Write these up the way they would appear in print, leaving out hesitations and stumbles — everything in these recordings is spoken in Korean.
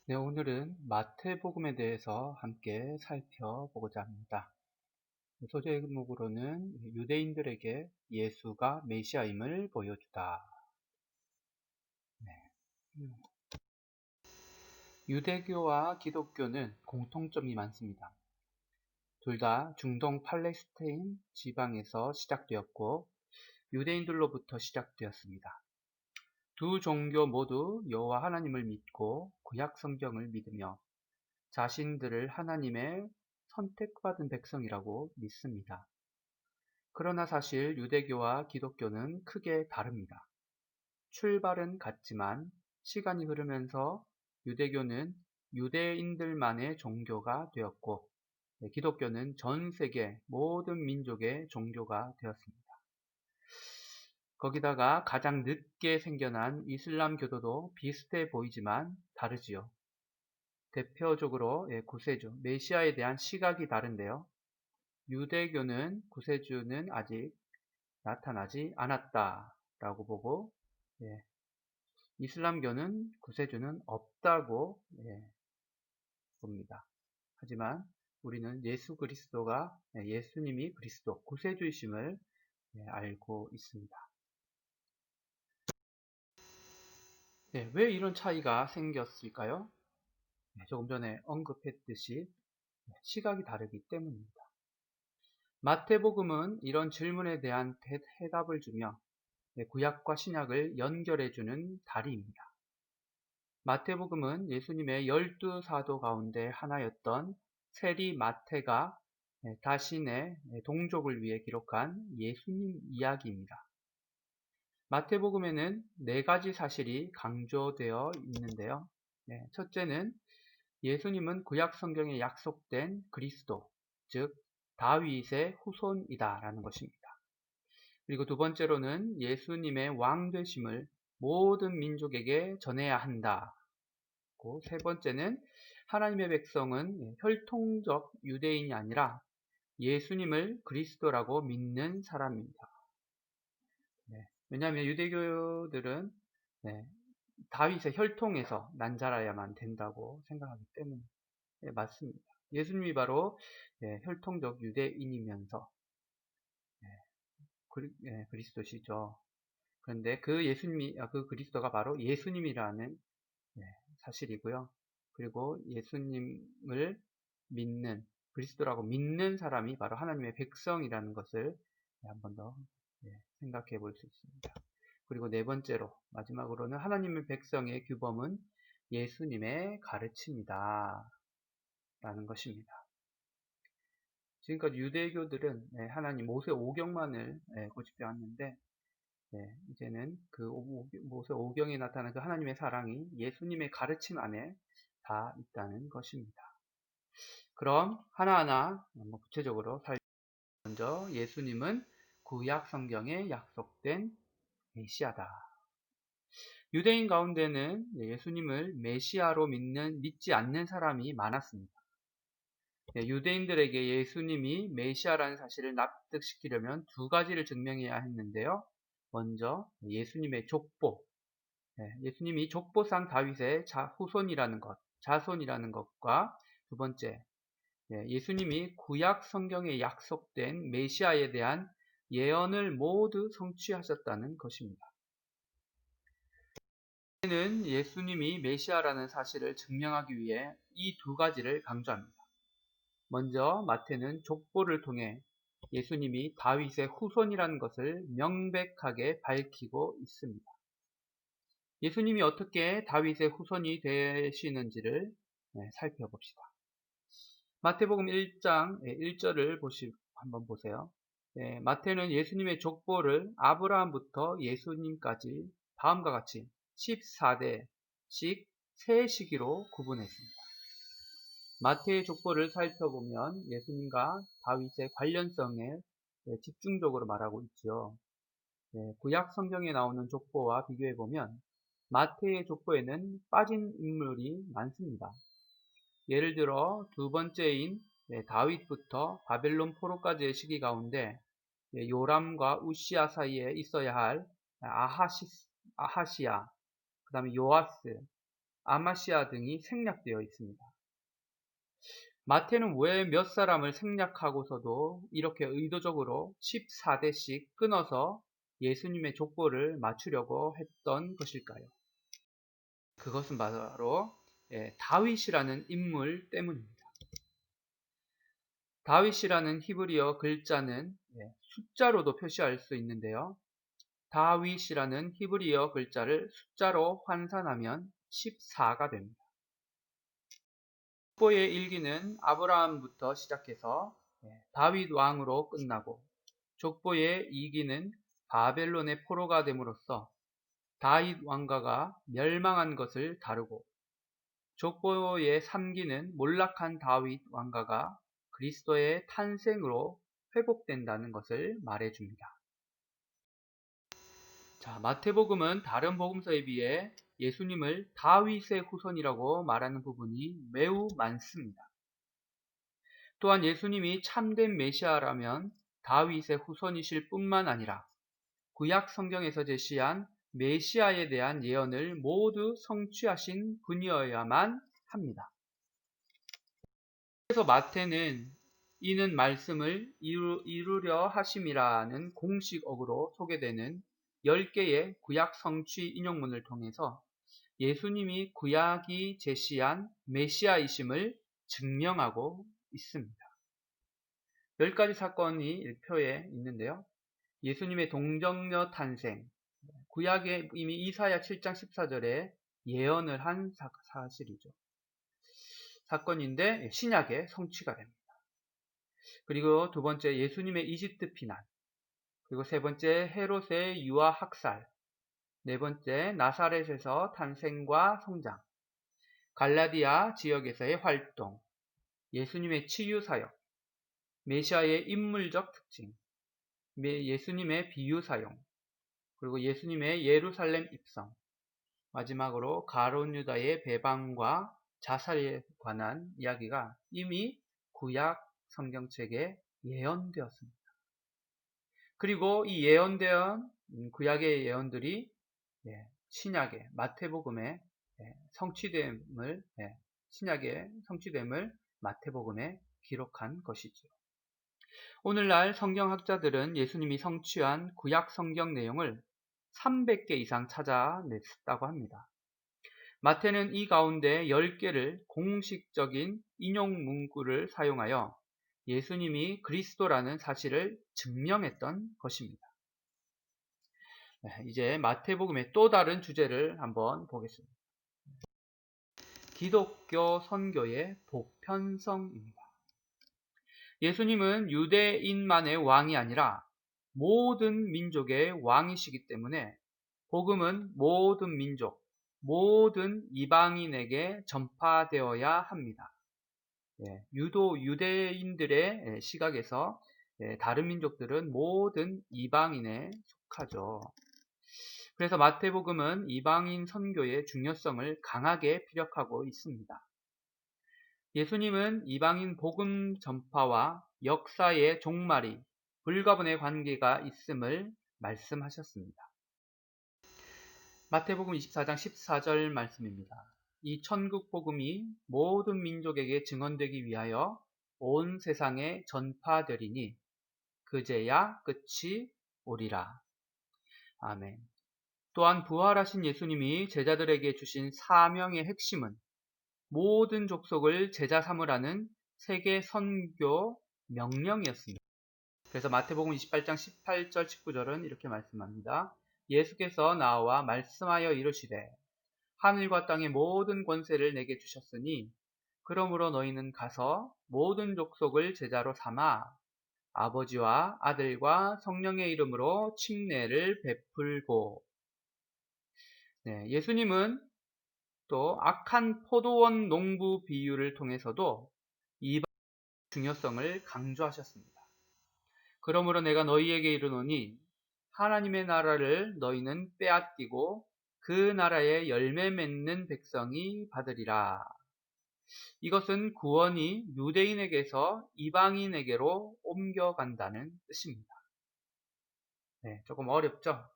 네, 오늘은 마태복음에 대해서 함께 살펴보고자 합니다. 소재 제목으로는 유대인들에게 예수가 메시아임을 보여주다. 네. 유대교와 기독교는 공통점이 많습니다. 둘 다 중동 팔레스타인 지방에서 시작되었고 유대인들로부터 시작되었습니다. 두 종교 모두 여호와 하나님을 믿고 구약 성경을 믿으며 자신들을 하나님의 선택받은 백성이라고 믿습니다. 그러나 사실 유대교와 기독교는 크게 다릅니다. 출발은 같지만 시간이 흐르면서 유대교는 유대인들만의 종교가 되었고 기독교는 전 세계 모든 민족의 종교가 되었습니다. 거기다가 가장 늦게 생겨난 이슬람교도도 비슷해 보이지만 다르지요. 대표적으로 구세주, 메시아에 대한 시각이 다른데요. 유대교는 구세주는 아직 나타나지 않았다라고 보고 이슬람교는 구세주는 없다고 봅니다. 하지만 우리는 예수 그리스도가 예수님이 그리스도 구세주이심을 알고 있습니다. 왜 이런 차이가 생겼을까요? 조금 전에 언급했듯이 시각이 다르기 때문입니다. 마태복음은 이런 질문에 대한 해답을 주며 구약과 신약을 연결해주는 다리입니다. 마태복음은 예수님의 12사도 가운데 하나였던 세리 마태가 자신의 동족을 위해 기록한 예수님 이야기입니다. 마태복음에는 4가지 사실이 강조되어 있는데요. 첫째는 예수님은 구약 성경에 약속된 그리스도, 즉 다윗의 후손이다 라는 것입니다. 그리고 두 번째로는 예수님의 왕되심을 모든 민족에게 전해야 한다. 세 번째는 하나님의 백성은 혈통적 유대인이 아니라 예수님을 그리스도라고 믿는 사람입니다. 왜냐하면 유대교들은 다윗의 혈통에서 난 자라야만 된다고 생각하기 때문에 맞습니다. 예수님이 바로 혈통적 유대인이면서 그리스도시죠. 그런데 그 그리스도가 바로 예수님이라는 사실이고요. 그리고 예수님을 믿는, 그리스도라고 믿는 사람이 바로 하나님의 백성이라는 것을 한 번 더 생각해 볼 수 있습니다. 그리고 네 번째로, 마지막으로는 하나님의 백성의 규범은 예수님의 가르침이다 라는 것입니다. 지금까지 유대교들은 하나님 모세 오경만을 고집해 왔는데 이제는 그 모세 오경에 나타난 그 하나님의 사랑이 예수님의 가르침 안에 다 있다는 것입니다. 그럼 하나하나 구체적으로 먼저 예수님은 구약 성경에 약속된 메시아다. 유대인 가운데는 예수님을 메시아로 믿지 않는 사람이 많았습니다. 유대인들에게 예수님이 메시아라는 사실을 납득시키려면 두 가지를 증명해야 했는데요. 먼저 예수님의 족보, 예수님이 족보상 다윗의 후손이라는 것, 자손이라는 것과 두 번째, 예수님이 구약 성경에 약속된 메시아에 대한 예언을 모두 성취하셨다는 것입니다. 는 예수님이 메시아라는 사실을 증명하기 위해 이 두 가지를 강조합니다. 먼저 마태는 족보를 통해 예수님이 다윗의 후손이라는 것을 명백하게 밝히고 있습니다. 예수님이 어떻게 다윗의 후손이 되시는지를 살펴봅시다. 마태복음 1장 1절을 한번 보세요. 마태는 예수님의 족보를 아브라함부터 예수님까지 다음과 같이 14대씩 세 시기로 구분했습니다. 마태의 족보를 살펴보면 예수님과 다윗의 관련성에 집중적으로 말하고 있죠. 구약 성경에 나오는 족보와 비교해보면 마태의 족보에는 빠진 인물이 많습니다. 예를 들어 두 번째인 다윗부터 바벨론 포로까지의 시기 가운데 요람과 우시아 사이에 있어야 할 아하시야, 그 다음에 요아스, 아마시아 등이 생략되어 있습니다. 마태는 왜 몇 사람을 생략하고서도 이렇게 의도적으로 14대씩 끊어서 예수님의 족보를 맞추려고 했던 것일까요? 그것은 바로 다윗이라는 인물 때문입니다. 다윗이라는 히브리어 글자는 숫자로도 표시할 수 있는데요. 다윗이라는 히브리어 글자를 숫자로 환산하면 14가 됩니다. 족보의 일기는 아브라함부터 시작해서 다윗 왕으로 끝나고, 족보의 2기는 바벨론의 포로가 됨으로써 다윗 왕가가 멸망한 것을 다루고, 족보의 3기는 몰락한 다윗 왕가가 그리스도의 탄생으로 회복된다는 것을 말해줍니다. 자, 마태복음은 다른 복음서에 비해 예수님을 다윗의 후손이라고 말하는 부분이 매우 많습니다. 또한 예수님이 참된 메시아라면 다윗의 후손이실 뿐만 아니라 구약 성경에서 제시한 메시아에 대한 예언을 모두 성취하신 분이어야만 합니다. 그래서 마태는 이는 말씀을 이루려 하심이라는 공식어구로 소개되는 10개의 구약 성취 인용문을 통해서 예수님이 구약이 제시한 메시아이심을 증명하고 있습니다. 10가지 사건이 1표에 있는데요. 예수님의 동정녀 탄생, 구약에 이미 이사야 7장 14절에 예언을 한 사실이죠. 사건인데 신약에 성취가 됩니다. 그리고 두 번째, 예수님의 이집트 피난, 그리고 세 번째, 헤롯의 유아 학살, 네 번째, 나사렛에서 탄생과 성장, 갈라디아 지역에서의 활동, 예수님의 치유 사역, 메시아의 인물적 특징, 예수님의 비유 사용, 그리고 예수님의 예루살렘 입성, 마지막으로 가룟 유다의 배반과 자살에 관한 이야기가 이미 구약 성경책에 예언되었습니다. 그리고 이 예언된 구약의 예언들이 신약의 마태복음에 성취됨을 신약의 성취됨을 마태복음에 기록한 것이죠. 오늘날 성경학자들은 예수님이 성취한 구약 성경 내용을 300개 이상 찾아냈다고 합니다. 마태는 이 가운데 10개를 공식적인 인용 문구를 사용하여 예수님이 그리스도라는 사실을 증명했던 것입니다. 이제 마태복음의 또 다른 주제를 한번 보겠습니다. 기독교 선교의 보편성입니다. 예수님은 유대인만의 왕이 아니라 모든 민족의 왕이시기 때문에 복음은 모든 민족, 모든 이방인에게 전파되어야 합니다. 유대인들의 시각에서 다른 민족들은 모든 이방인에 속하죠. 그래서 마태복음은 이방인 선교의 중요성을 강하게 피력하고 있습니다. 예수님은 이방인 복음 전파와 역사의 종말이 불가분의 관계가 있음을 말씀하셨습니다. 마태복음 24장 14절 말씀입니다. 이 천국 복음이 모든 민족에게 증언되기 위하여 온 세상에 전파되리니 그제야 끝이 오리라. 아멘. 또한 부활하신 예수님이 제자들에게 주신 사명의 핵심은 모든 족속을 제자 삼으라는 세계 선교 명령이었습니다. 그래서 마태복음 28장 18절 19절은 이렇게 말씀합니다. 예수께서 나와 말씀하여 이르시되 하늘과 땅의 모든 권세를 내게 주셨으니 그러므로 너희는 가서 모든 족속을 제자로 삼아 아버지와 아들과 성령의 이름으로 침례를 베풀고. 예수님은 또 악한 포도원 농부 비유를 통해서도 이방의 중요성을 강조하셨습니다. 그러므로 내가 너희에게 이르노니 하나님의 나라를 너희는 빼앗기고 그 나라의 열매 맺는 백성이 받으리라. 이것은 구원이 유대인에게서 이방인에게로 옮겨간다는 뜻입니다. 조금 어렵죠?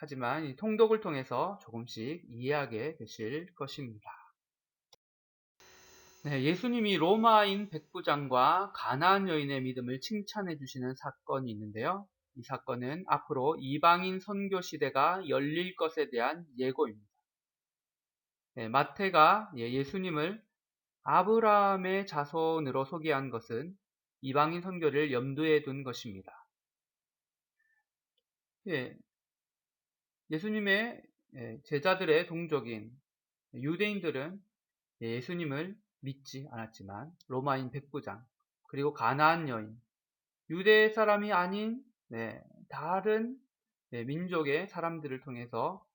하지만 이 통독을 통해서 조금씩 이해하게 되실 것입니다. 네, 예수님이 로마인 백부장과 가나안 여인의 믿음을 칭찬해 주시는 사건이 있는데요. 이 사건은 앞으로 이방인 선교 시대가 열릴 것에 대한 예고입니다. 네, 마태가 예수님을 아브라함의 자손으로 소개한 것은 이방인 선교를 염두에 둔 것입니다. 예수님의 제자들의 동족인 유대인들은 예수님을 믿지 않았지만 로마인 백부장, 그리고 가나안 여인, 유대 사람이 아닌 다른 민족의 사람들을 통해서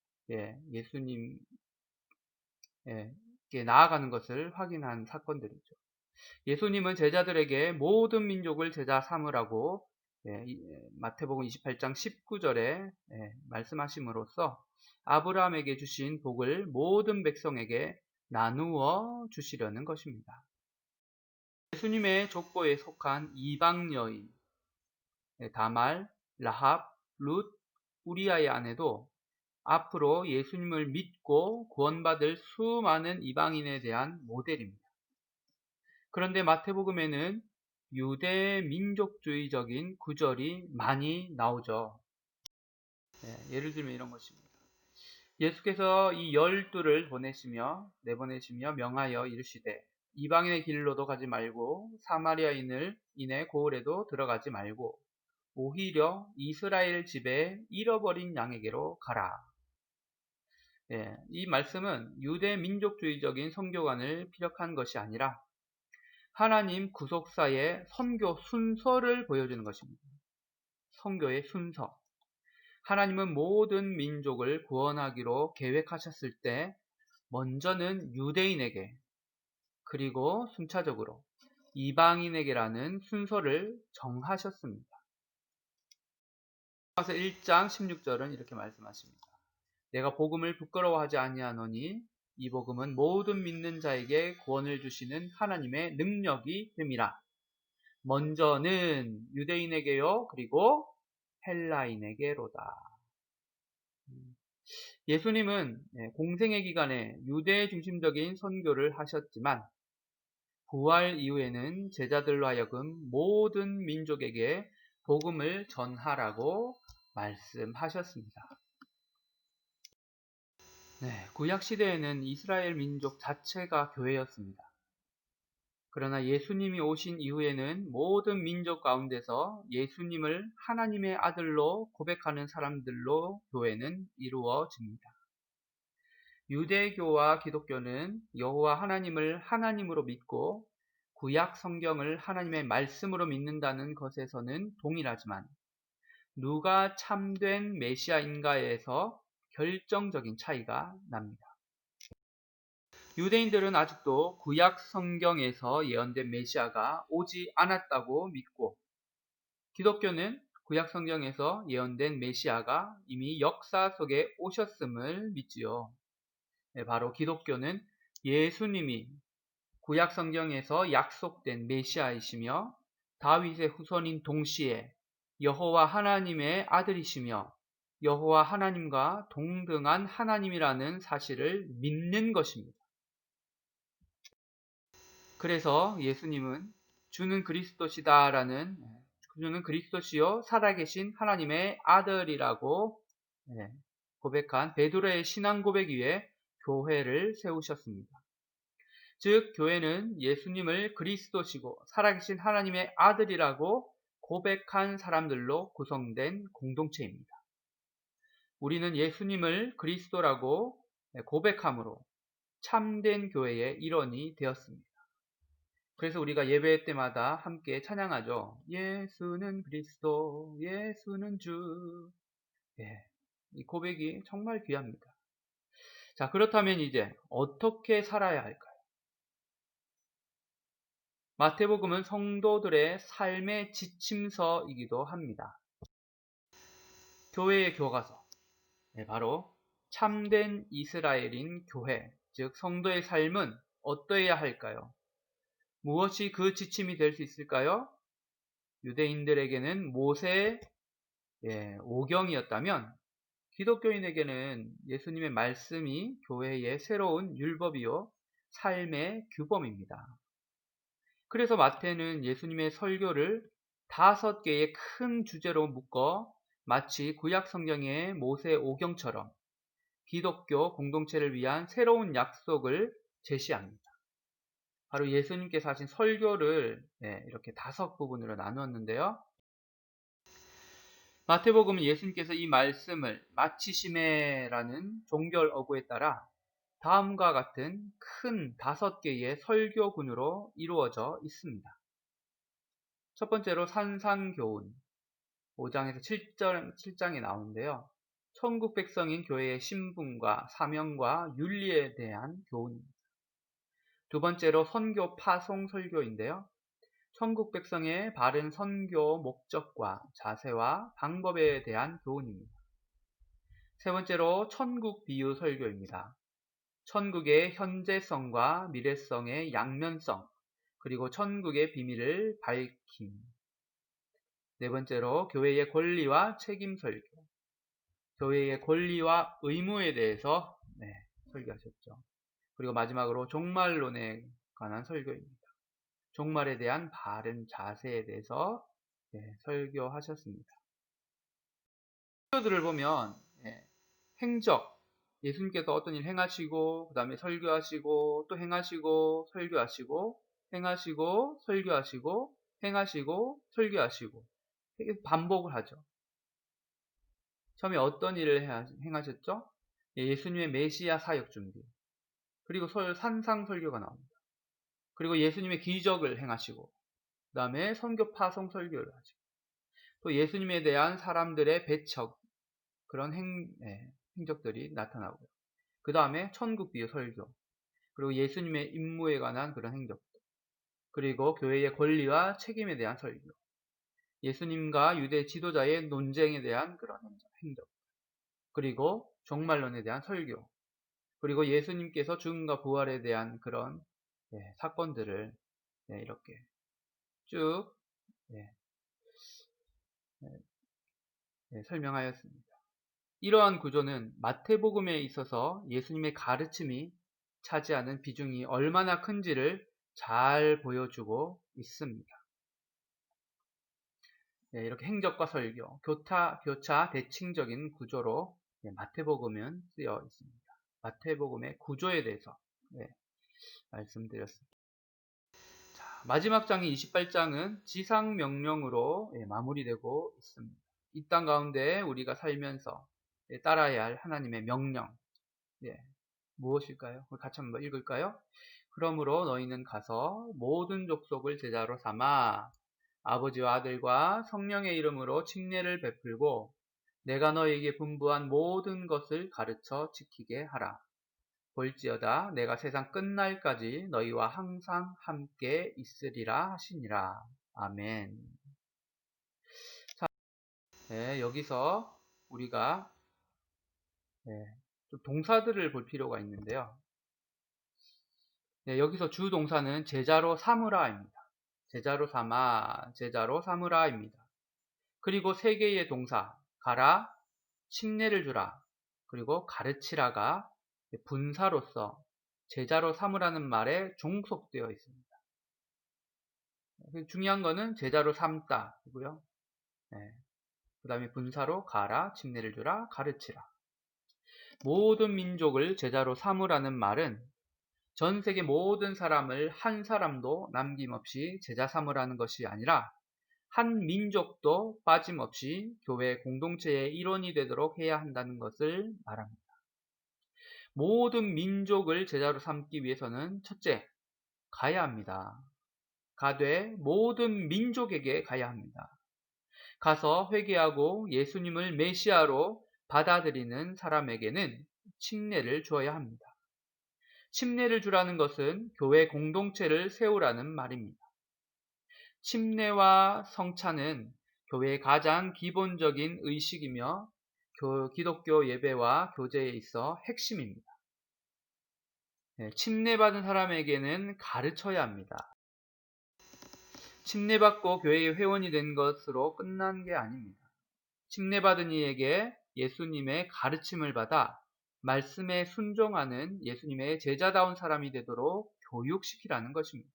예수님께 나아가는 것을 확인한 사건들이죠. 예수님은 제자들에게 모든 민족을 제자 삼으라고 마태복음 28장 19절에 말씀하심으로써 아브라함에게 주신 복을 모든 백성에게 나누어 주시려는 것입니다. 예수님의 족보에 속한 이방 여인 다말, 라합, 룻, 우리아의 아내도 앞으로 예수님을 믿고 구원받을 수많은 이방인에 대한 모델입니다. 그런데 마태복음에는 유대 민족주의적인 구절이 많이 나오죠. 예를 들면 이런 것입니다. 예수께서 이 12를 내보내시며 명하여 이르시되 이방인의 길로도 가지 말고 사마리아인을 인해 고을에도 들어가지 말고 오히려 이스라엘 집에 잃어버린 양에게로 가라. 이 말씀은 유대 민족주의적인 선교관을 피력한 것이 아니라 하나님 구속사의 선교 순서를 보여주는 것입니다. 선교의 순서. 하나님은 모든 민족을 구원하기로 계획하셨을 때 먼저는 유대인에게 그리고 순차적으로 이방인에게라는 순서를 정하셨습니다. 로마서 1장 16절은 이렇게 말씀하십니다. 내가 복음을 부끄러워하지 아니하노니 이 복음은 모든 믿는 자에게 구원을 주시는 하나님의 능력이 됨이라. 먼저는 유대인에게요, 그리고 헬라인에게로다. 예수님은 공생의 기간에 유대 중심적인 선교를 하셨지만 부활 이후에는 제자들로 하여금 모든 민족에게 복음을 전하라고 말씀하셨습니다. 구약 시대에는 이스라엘 민족 자체가 교회였습니다. 그러나 예수님이 오신 이후에는 모든 민족 가운데서 예수님을 하나님의 아들로 고백하는 사람들로 교회는 이루어집니다. 유대교와 기독교는 여호와 하나님을 하나님으로 믿고 구약 성경을 하나님의 말씀으로 믿는다는 것에서는 동일하지만 누가 참된 메시아인가에서 결정적인 차이가 납니다. 유대인들은 아직도 구약 성경에서 예언된 메시아가 오지 않았다고 믿고 기독교는 구약 성경에서 예언된 메시아가 이미 역사 속에 오셨음을 믿지요. 바로 기독교는 예수님이 구약 성경에서 약속된 메시아이시며 다윗의 후손인 동시에 여호와 하나님의 아들이시며 여호와 하나님과 동등한 하나님이라는 사실을 믿는 것입니다. 그래서 예수님은 주는 그리스도시요 살아계신 하나님의 아들이라고 고백한 베드로의 신앙 고백 위에 교회를 세우셨습니다. 즉 교회는 예수님을 그리스도시고 살아계신 하나님의 아들이라고 고백한 사람들로 구성된 공동체입니다. 우리는 예수님을 그리스도라고 고백함으로 참된 교회의 일원이 되었습니다. 그래서 우리가 예배 때마다 함께 찬양하죠. 예수는 그리스도, 예수는 주. 이 고백이 정말 귀합니다. 자, 그렇다면 이제 어떻게 살아야 할까요? 마태복음은 성도들의 삶의 지침서이기도 합니다. 교회의 교과서, 바로 참된 이스라엘인 교회, 즉 성도의 삶은 어떠해야 할까요? 무엇이 그 지침이 될 수 있을까요? 유대인들에게는 모세의 오경이었다면 기독교인에게는 예수님의 말씀이 교회의 새로운 율법이요, 삶의 규범입니다. 그래서 마태는 예수님의 설교를 5개의 큰 주제로 묶어 마치 구약 성경의 모세 오경처럼 기독교 공동체를 위한 새로운 약속을 제시합니다. 바로 예수님께서 하신 설교를 이렇게 5부분으로 나누었는데요. 마태복음은 예수님께서 이 말씀을 마치심에라는 종결 어구에 따라 다음과 같은 큰 5개의 설교군으로 이루어져 있습니다. 첫 번째로 산상교훈, 5장에서 7장에 나오는데요. 천국 백성인 교회의 신분과 사명과 윤리에 대한 교훈입니다. 두 번째로 선교 파송 설교인데요. 천국 백성의 바른 선교 목적과 자세와 방법에 대한 교훈입니다. 세 번째로 천국 비유 설교입니다. 천국의 현재성과 미래성의 양면성, 그리고 천국의 비밀을 밝힘. 네 번째로 교회의 권리와 책임 설교. 교회의 권리와 의무에 대해서 설교하셨죠. 그리고 마지막으로 종말론에 관한 설교입니다. 종말에 대한 바른 자세에 대해서 설교하셨습니다. 설교들을 보면 행적, 예수님께서 어떤 일 행하시고 그 다음에 설교하시고 또 행하시고 설교하시고 행하시고 설교하시고 행하시고 설교하시고 이렇게 반복을 하죠. 처음에 어떤 일을 행하셨죠? 예수님의 메시아 사역 준비, 그리고 산상 설교가 나옵니다. 그리고 예수님의 기적을 행하시고 그 다음에 선교 파송 설교를 하시고 또 예수님에 대한 사람들의 배척, 그런 행적들이 나타나고요. 그 다음에 천국 비유 설교, 그리고 예수님의 임무에 관한 그런 행적들, 그리고 교회의 권리와 책임에 대한 설교, 예수님과 유대 지도자의 논쟁에 대한 그런 행적, 그리고 종말론에 대한 설교, 그리고 예수님께서 죽음과 부활에 대한 그런 사건들을 이렇게 쭉 설명하였습니다. 이러한 구조는 마태복음에 있어서 예수님의 가르침이 차지하는 비중이 얼마나 큰지를 잘 보여주고 있습니다. 이렇게 행적과 설교, 교차 대칭적인 구조로 마태복음은 쓰여 있습니다. 마태복음의 구조에 대해서 말씀드렸습니다. 자, 마지막 장인 28장은 지상명령으로 마무리되고 있습니다. 이 땅 가운데 우리가 살면서 따라야 할 하나님의 명령, 무엇일까요? 같이 한번 읽을까요? 그러므로 너희는 가서 모든 족속을 제자로 삼아 아버지와 아들과 성령의 이름으로 칭례를 베풀고 내가 너희에게 분부한 모든 것을 가르쳐 지키게 하라. 볼지어다 내가 세상 끝날까지 너희와 항상 함께 있으리라 하시니라. 아멘. 자, 여기서 우리가 좀 동사들을 볼 필요가 있는데요. 여기서 주 동사는 제자로 삼으라입니다. 제자로 삼아, 제자로 삼으라입니다. 그리고 3개의 동사, 가라, 칭례를 주라, 그리고 가르치라가 분사로서 제자로 삼으라는 말에 종속되어 있습니다. 중요한 거는 제자로 삼다이고요. 그 다음에 분사로 가라, 칭례를 주라, 가르치라. 모든 민족을 제자로 삼으라는 말은 전 세계 모든 사람을 한 사람도 남김없이 제자 삼으라는 것이 아니라 한 민족도 빠짐없이 교회 공동체의 일원이 되도록 해야 한다는 것을 말합니다. 모든 민족을 제자로 삼기 위해서는 첫째, 가야 합니다. 가되 모든 민족에게 가야 합니다. 가서 회개하고 예수님을 메시아로 받아들이는 사람에게는 칭례를 주어야 합니다. 칭례를 주라는 것은 교회 공동체를 세우라는 말입니다. 칭례와 성찬은 교회의 가장 기본적인 의식이며 기독교 예배와 교제에 있어 핵심입니다. 칭례받은 사람에게는 가르쳐야 합니다. 칭례받고 교회의 회원이 된 것으로 끝난 게 아닙니다. 칭례받은 이에게 예수님의 가르침을 받아 말씀에 순종하는 예수님의 제자다운 사람이 되도록 교육시키라는 것입니다.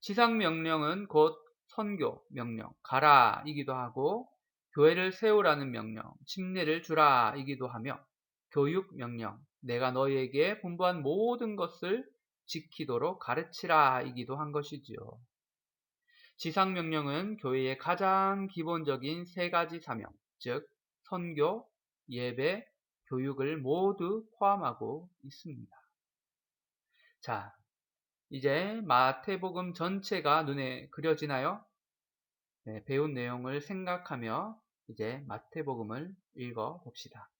지상명령은 곧 선교 명령, 가라 이기도 하고, 교회를 세우라는 명령, 침례를 주라 이기도 하며, 교육 명령, 내가 너희에게 분부한 모든 것을 지키도록 가르치라 이기도 한 것이지요. 지상명령은 교회의 가장 기본적인 세 가지 사명, 즉 선교, 예배, 교육을 모두 포함하고 있습니다. 자, 이제 마태복음 전체가 눈에 그려지나요? 네, 배운 내용을 생각하며 이제 마태복음을 읽어 봅시다.